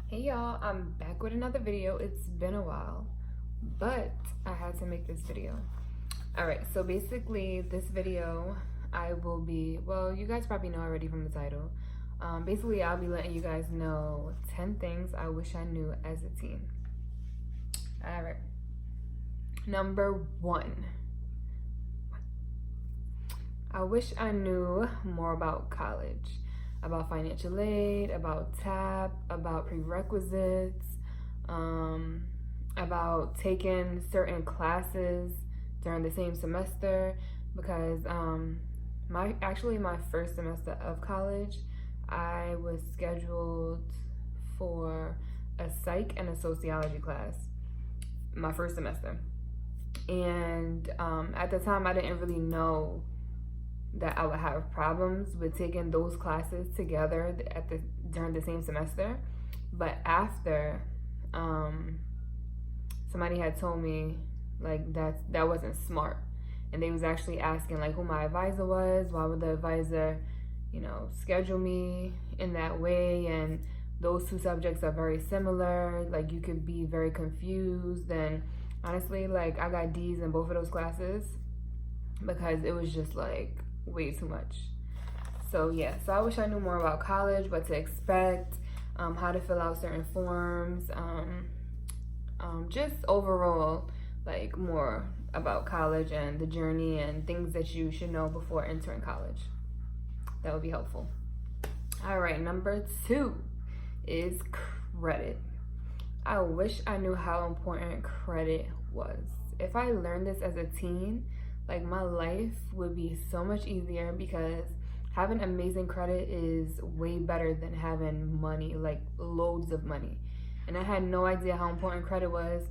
Hey y'all, I'm back with another video. It's been a while, but I had to make this video. Alright, so basically this video you guys probably know already from the title. Basically I'll be letting you guys know 10 things I wish I knew as a teen. Alright, number 1. I wish I knew more about college. About financial aid, about TAP, about prerequisites, about taking certain classes during the same semester, because my first semester of college, I was scheduled for a psych and a sociology class my first semester, and at the time I didn't really know that I would have problems with taking those classes together during the same semester. But after, somebody had told me like that wasn't smart, and they was actually asking like who my advisor was, why would the advisor, schedule me in that way, and those two subjects are very similar, like you could be very confused. And honestly, like I got D's in both of those classes because it was just like way too much. So yeah, so I wish I knew more about college, what to expect, how to fill out certain forms, just overall like more about college and the journey and things that you should know before entering college. That would be helpful. All right, number 2 is credit. I wish I knew how important credit was. If I learned this as a teen, like my life would be so much easier, because having amazing credit is way better than having money, like loads of money. And I had no idea how important credit was.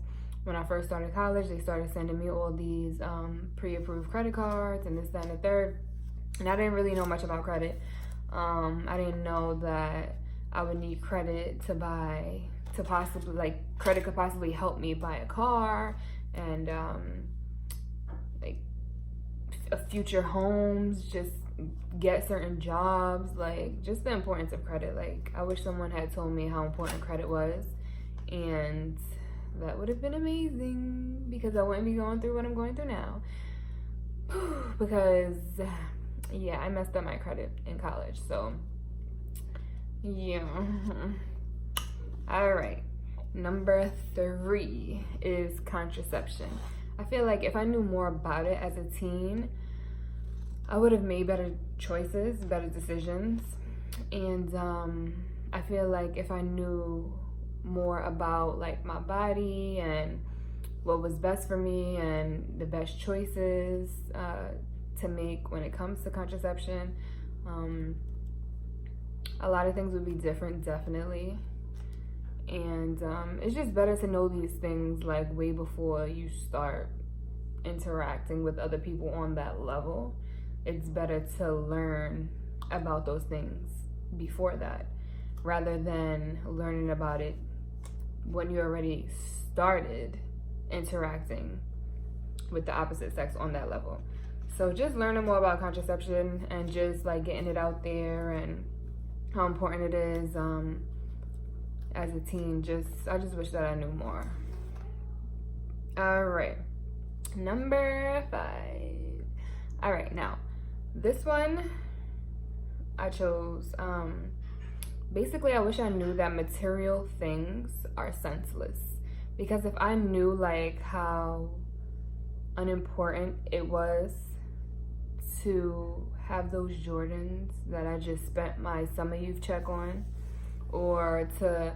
When I first started college, they started sending me all these pre-approved credit cards and this, that, and the third. And I didn't really know much about credit. I didn't know that I would need credit credit could possibly help me buy a car and future homes, just get certain jobs, like just the importance of credit. Like I wish someone had told me how important credit was, and that would have been amazing, because I wouldn't be going through what I'm going through now. Because yeah, I messed up my credit in college, so yeah. All right, number 3 is contraception. I feel like if I knew more about it as a teen, I would have made better choices, better decisions. And I feel like if I knew more about like my body and what was best for me and the best choices to make when it comes to contraception, a lot of things would be different, definitely. And it's just better to know these things like way before you start interacting with other people on that level. It's better to learn about those things before that, rather than learning about it when you already started interacting with the opposite sex on that level. So just learning more about contraception and just like getting it out there and how important it is as a teen. I just wish that I knew more. All right, number 5. All right, now this one I chose. Basically, I wish I knew that material things are senseless, because if I knew like how unimportant it was to have those Jordans that I just spent my summer youth check on, or to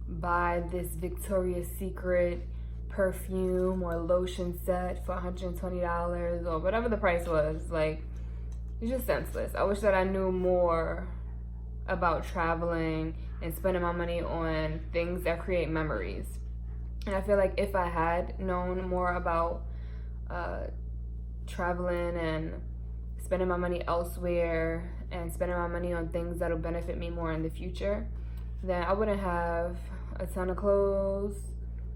buy this Victoria's Secret perfume or lotion set for $120 or whatever the price was, like it's just senseless. I wish that I knew more about traveling and spending my money on things that create memories. And I feel like if I had known more about traveling and spending my money elsewhere and spending my money on things that'll benefit me more in the future, then I wouldn't have a ton of clothes.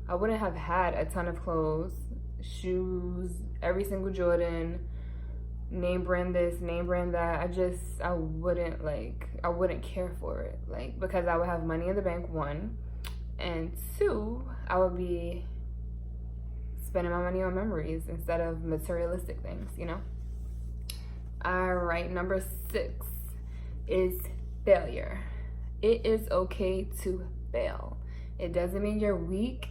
I wouldn't have had a ton of clothes, shoes, every single Jordan, name brand this, name brand that. I wouldn't care for it, like, because I would have money in the bank, one. And 2, I would be spending my money on memories instead of materialistic things, you know? All right, number 6 is failure. It is okay to fail. It doesn't mean you're weak.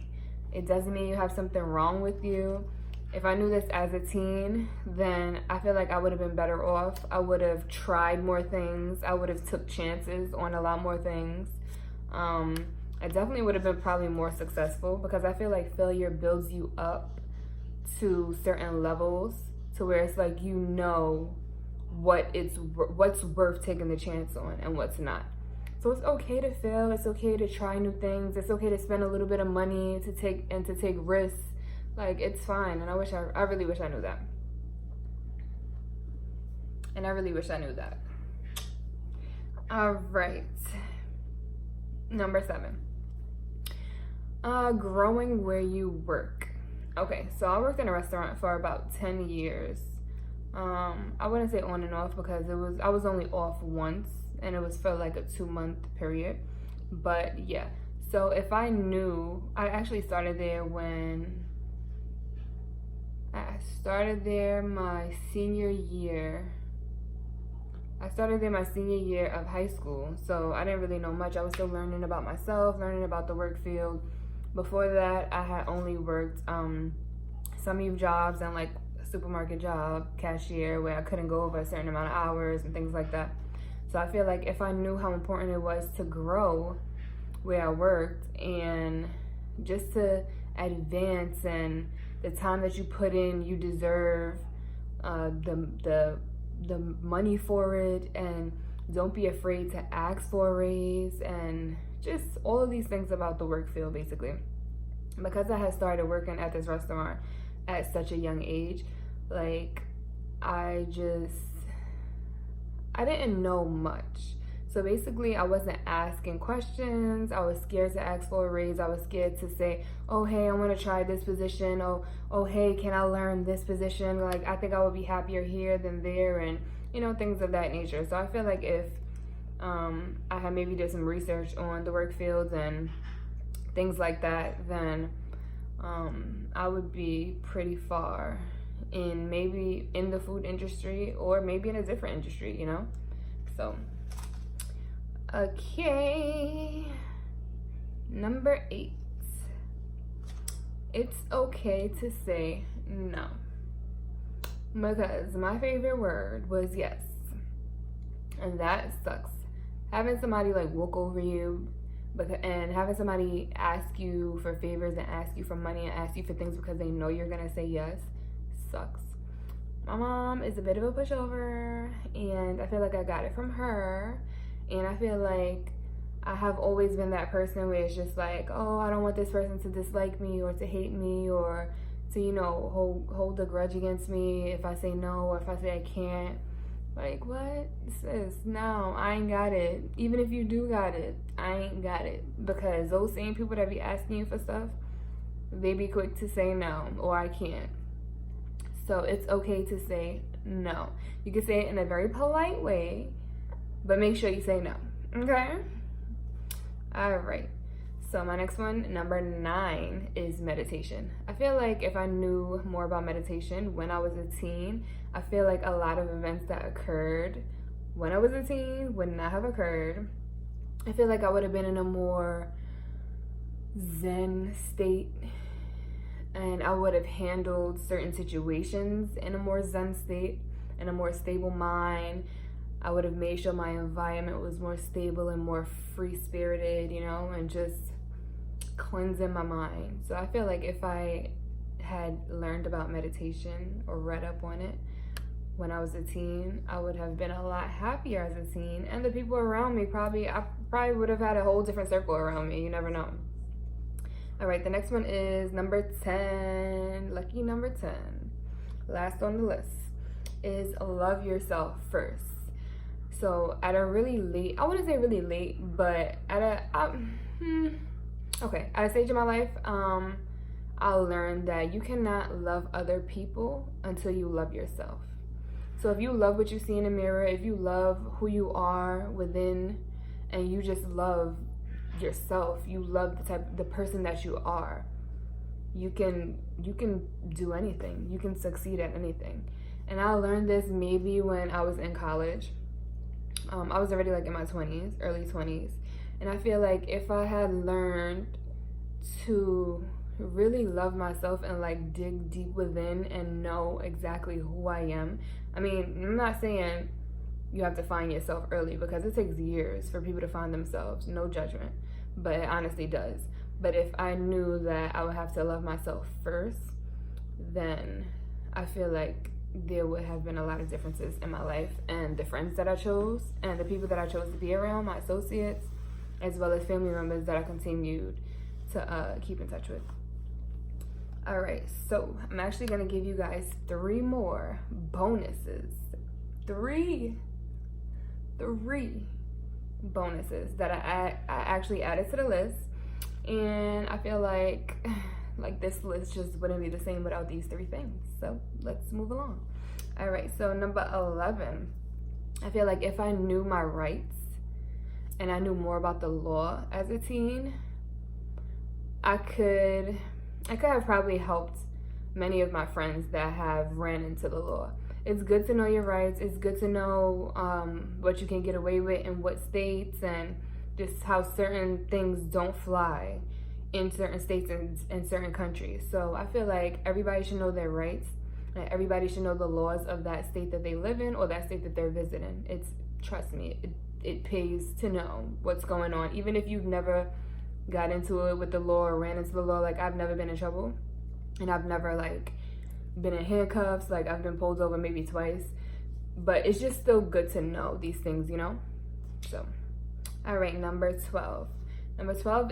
It doesn't mean you have something wrong with you. If I knew this as a teen, then I feel like I would have been better off. I would have tried more things. I would have took chances on a lot more things. I definitely would have been probably more successful, because I feel like failure builds you up to certain levels to where it's like, you know what's worth taking the chance on and what's not. So it's okay to fail. It's okay to try new things. It's okay to spend a little bit of money to take risks. Like, it's fine. And I really wish I knew that. And I really wish I knew that. All right. Number 7. Growing where you work. Okay, so I worked in a restaurant for about 10 years. I wouldn't say on and off, because I was only off once, and it was for like a 2-month period. But yeah, so if I knew, I actually started there my senior year. I started there my senior year of high school, so I didn't really know much. I was still learning about myself, learning about the work field. Before that, I had only worked some jobs and like a supermarket job, cashier, where I couldn't go over a certain amount of hours and things like that. So I feel like if I knew how important it was to grow where I worked and just to advance, and the time that you put in, you deserve the money for it, and don't be afraid to ask for a raise, and just all of these things about the work field, basically. Because I had started working at this restaurant at such a young age, like, I didn't know much. So basically, I wasn't asking questions. I was scared to ask for a raise. I was scared to say, oh, hey, I want to try this position. Oh, hey, can I learn this position? Like, I think I would be happier here than there, and, you know, things of that nature. So I feel like if I had maybe did some research on the work fields and things like that, then I would be pretty far maybe in the food industry, or maybe in a different industry, you know? So, okay. Number 8. It's okay to say no. Because my favorite word was yes. And that sucks. Having somebody like walk over you, and having somebody ask you for favors and ask you for money and ask you for things because they know you're gonna say yes, sucks. My mom is a bit of a pushover, and I feel like I got it from her. And I feel like I have always been that person where it's just like, oh, I don't want this person to dislike me or to hate me or to, you know, hold a grudge against me if I say no or if I say I can't. Like, what? Sis, no, I ain't got it. Even if you do got it, I ain't got it. Because those same people that be asking you for stuff, they be quick to say no, or I can't. So it's okay to say no. You can say it in a very polite way, but make sure you say no, okay? All right. So my next one, number 9, is meditation. I feel like if I knew more about meditation when I was a teen, I feel like a lot of events that occurred when I was a teen would not have occurred. I feel like I would have been in a more zen state, and I would have handled certain situations in a more zen state, in a more stable mind. I would have made sure my environment was more stable and more free-spirited, you know, and just cleansing my mind. So I feel like if I had learned about meditation or read up on it when I was a teen, I would have been a lot happier as a teen. And the people around me I probably would have had a whole different circle around me. You never know. All right, the next one is number 10. Lucky number 10. Last on the list is love yourself first. So at a really late, I wouldn't say really late, but at a stage in my life, I learned that you cannot love other people until you love yourself. So if you love what you see in the mirror, if you love who you are within, and you just love yourself, you love the person that you are, you can do anything. You can succeed at anything. And I learned this maybe when I was in college. I was already like in my 20s, early 20s. And I feel like if I had learned to really love myself and like dig deep within and know exactly who I am. I mean, I'm not saying you have to find yourself early, because it takes years for people to find themselves. No judgment, but it honestly does. But if I knew that I would have to love myself first, then I feel like there would have been a lot of differences in my life, and the friends that I chose and the people that I chose to be around, my associates, as well as family members that I continued to keep in touch with. All right, so I'm actually gonna give you guys 3 more bonuses. Three bonuses that I actually added to the list, and I feel like this list just wouldn't be the same without these 3 things. So let's move along. All right, so number 11, I feel like if I knew my rights and I knew more about the law as a teen, I could have probably helped many of my friends that have ran into the law. It's good to know your rights. It's good to know what you can get away with in what states, and just how certain things don't fly in certain states and certain countries. So I feel like everybody should know their rights, and everybody should know the laws of that state that they live in or that state that they're visiting. Trust me, it pays to know what's going on. Even if you've never got into it with the law or ran into the law, like I've never been in trouble, and I've never like been in handcuffs, like I've been pulled over maybe twice, but it's just still good to know these things, you know? So, all right, number 12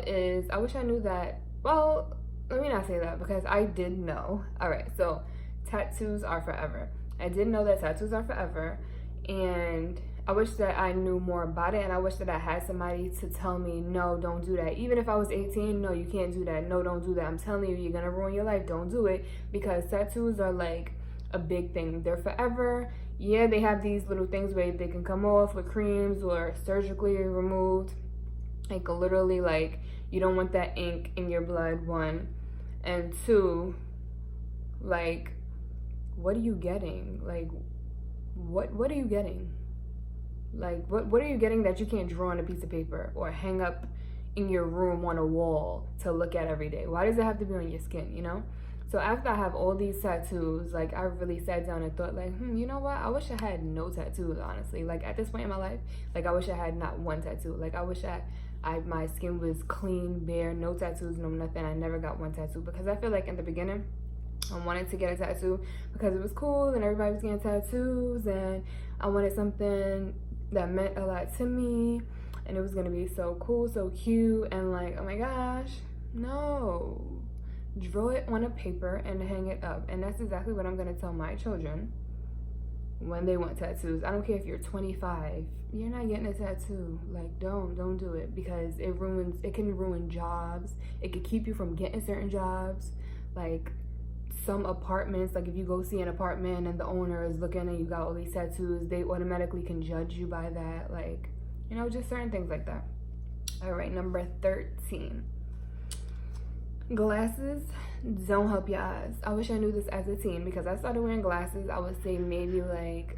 is, I wish I knew that, well, let me not say that, because I did know. All right, so tattoos are forever. I did know that tattoos are forever, and I wish that I knew more about it, and I wish that I had somebody to tell me, no, don't do that. Even if I was 18, no, you can't do that. No, don't do that. I'm telling you, you're gonna ruin your life. Don't do it, because tattoos are like a big thing. They're forever. Yeah, they have these little things where they can come off with creams or surgically removed. Like literally, like you don't want that ink in your blood, 1. And 2, like, what are you getting? Like, what are you getting? Like, what are you getting that you can't draw on a piece of paper or hang up in your room on a wall to look at every day? Why does it have to be on your skin, you know? So after I have all these tattoos, like, I really sat down and thought, like, you know what? I wish I had no tattoos, honestly. Like, at this point in my life, like, I wish I had not 1 tattoo. Like, I wish my skin was clean, bare, no tattoos, no nothing. I never got 1 tattoo, because I feel like in the beginning, I wanted to get a tattoo because it was cool and everybody was getting tattoos, and I wanted something that meant a lot to me, and it was gonna be so cool, so cute, and like, oh my gosh, no. Draw it on a paper and hang it up. And that's exactly what I'm gonna tell my children when they want tattoos. I don't care if you're 25, you're not getting a tattoo. Like, don't do it, because it can ruin jobs. It could keep you from getting certain jobs. Like, some apartments, like if you go see an apartment and the owner is looking and you got all these tattoos, they automatically can judge you by that. Like, you know, just certain things like that. All right, number 13. Glasses don't help your eyes. I wish I knew this as a teen, because I started wearing glasses, I would say maybe like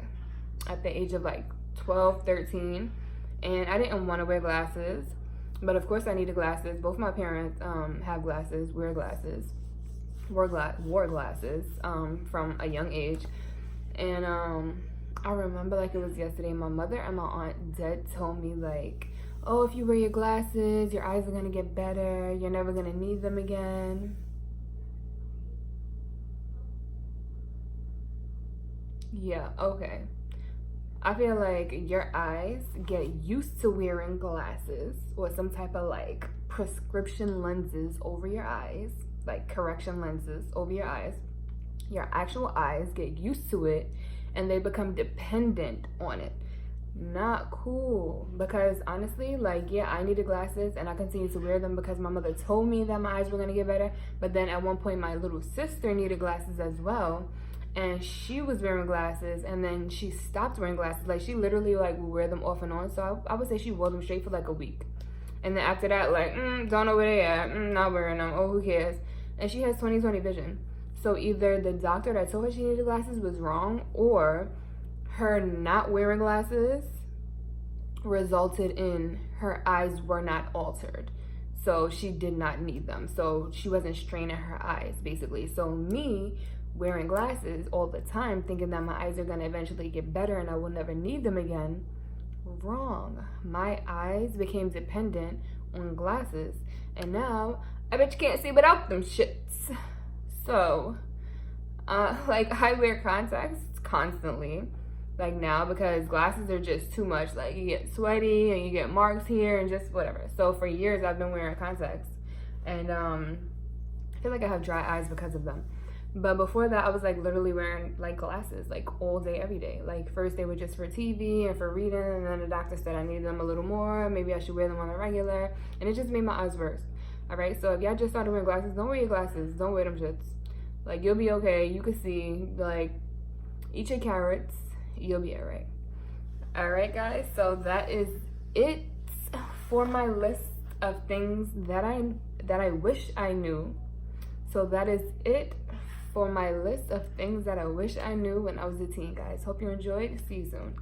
at the age of like 12, 13. And I didn't want to wear glasses, but of course I needed glasses. Both my parents have glasses, wore glasses from a young age. And I remember like it was yesterday, my mother and my aunt dead told me, like, oh, if you wear your glasses, your eyes are gonna get better, you're never gonna need them again. Yeah, okay. I feel like your eyes get used to wearing glasses or some type of like prescription lenses over your eyes, like correction lenses over your eyes. Your actual eyes get used to it and they become dependent on it. Not cool, because honestly, like, yeah, I needed glasses and I continued to wear them because my mother told me that my eyes were gonna get better. But then at one point my little sister needed glasses as well, and she was wearing glasses, and then she stopped wearing glasses. Like, she literally like would wear them off and on. So I would say she wore them straight for like a week. And then after that, like, don't know where they at, not wearing them, oh, who cares? And she has 20/20 vision. So either the doctor that told her she needed glasses was wrong, or her not wearing glasses resulted in her eyes were not altered. So she did not need them. So she wasn't straining her eyes, basically. So me wearing glasses all the time, thinking that my eyes are going to eventually get better and I will never need them again, wrong. My eyes became dependent on glasses. And now, I bet you can't see without them shits. So, like, I wear contacts constantly, like now, because glasses are just too much. Like, you get sweaty and you get marks here and just whatever. So for years I've been wearing contacts, and I feel like I have dry eyes because of them. But before that, I was like literally wearing like glasses like all day, every day. Like first they were just for TV and for reading, and then the doctor said I needed them a little more. Maybe I should wear them on a regular, and it just made my eyes worse. All right, so if y'all just started wearing glasses, don't wear your glasses. Don't wear them shits. Like, you'll be okay. You can see. Like, eat your carrots. You'll be all right. All right, guys. So that is it for my list of things that I wish I knew. So that is it for my list of things that I wish I knew when I was a teen, guys. Hope you enjoyed. See you soon.